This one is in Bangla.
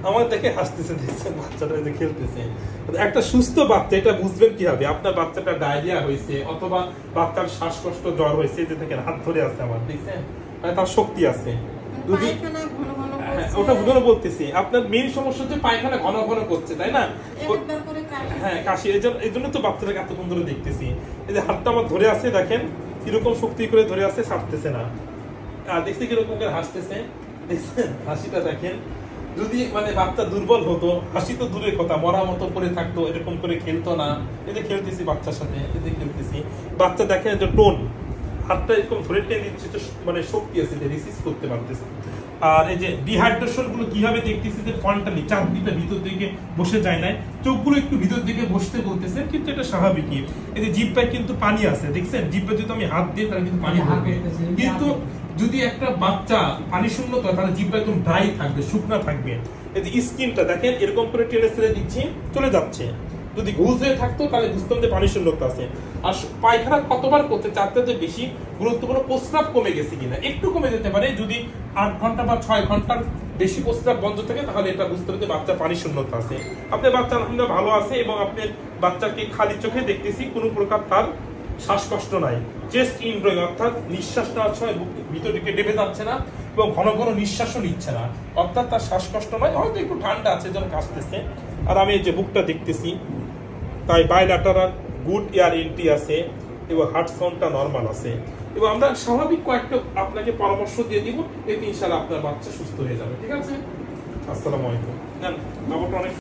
আমার দেখে হাসতেছে, দেখছেন বাচ্চাটা খেলতেছে। একটা সুস্থ বাচ্চা এটা বুঝবেন কি হবে, আপনার বাচ্চাটা ডায়রিয়া হয়েছে অথবা বাচ্চার শ্বাসকষ্ট জ্বর হয়েছে, যে দেখেন হাত ধরে আছে আমার, দেখছেন মানে তার শক্তি আছে। যদি ওটা ঘন বলতেছি, আপনার মেইন সমস্যা হচ্ছে পায়খানা ঘন ঘন করছে, তাই না? হ্যাঁ, কাশি। এই জন্য তো বাচ্চাটাকে এতক্ষণ ধরে দেখতেছি। এই যে হাতটা আমার ধরে আছে, দেখেন কিরকম শক্তি করে ধরে আছে, ছাড়তেছে না। আর দেখছি কিরকম করে হাসতেছে, দেখছেন হাসিটা দেখেন। যদি মানে বাচ্চা দুর্বল হতো, হাসি তো দূরের কথা, মরা মতো করে থাকতো, এরকম করে খেলতো না। এই যে খেলতেছি বাচ্চার সাথে, এই যে খেলতেছি, বাচ্চা দেখেন যে টোন, হাতটা এরকম ধরে টেনে দিচ্ছে, মানে শক্তি আছে, যে রিসিভ করতে পারতেছে। আর এই যে ডিহাইড্রেশন গুলো কিভাবে দেখতেছি, যে ফন্টালি চারদিকটা ভিতর দিকে বসে যায় না, চোখগুলো একটু ভিতর দিকে বসতে বলতেছে, কিন্তু এটা স্বাভাবিকই। এই যে জিহ্বায় কিন্তু পানি আছে, দেখছেন জিহ্বায় যদি আমি হাত দিই তাহলে কিন্তু পানি পড়বে, কিন্তু যদি একটা বাচ্চা পানি শূন্য হয় তাহলে জিহ্বা একদম ড্রাই থাকবে, শুকনা থাকবে। এই যে স্কিনটা দেখেন এরকম করে টেনে ছেড়ে দিচ্ছি, চলে যাচ্ছে। যদি ঘুষ হয়ে থাকতো তাহলে বুঝতাম যে পানি শূন্যতা আছে। আর পায়খানা কতবার করতে, চারটা যে বেশি গুরুত্বপূর্ণ, প্রস্রাব কমে গেছে কিনা, একটু কমে যেতে পারে। যদি 8 ঘন্টা বা 6 ঘন্টার বেশি প্রস্রাব বন্ধ থাকে তাহলে এটা বুঝতে হবে যে বাচ্চা পানি শূন্যতা আছে। আপনার বাচ্চা আলহামদুলিল্লাহ ভালো আছে, এবং আপনার বাচ্চাকে খালি চোখে দেখতেছি কোনো প্রকার তার শ্বাসকষ্ট নাই। চেস্ট ইনড্রয়িং, অর্থাৎ নিঃশ্বাস নেওয়ার সময় ভিতর দিকে ডেবে যাচ্ছে না, এবং ঘন ঘন নিঃশ্বাসও নিচ্ছে না, অর্থাৎ তার শ্বাসকষ্ট নয়। হয়তো একটু ঠান্ডা আছে, যেন কাশতেছে। আর আমি এই যে বুকটা দেখতেছি, তাই বাইল্যাটারাল গুড এয়ার এন্ট্রি আছে, এবং হার্ট সাউন্ডটা নরমাল আছে, এবং আমরা স্বাভাবিক কয়েকটা আপনাকে পরামর্শ দিয়ে দিব, এতে ইনশাআল্লাহ আপনার বাচ্চা সুস্থ হয়ে যাবে। ঠিক আছে? আসসালামু আলাইকুম।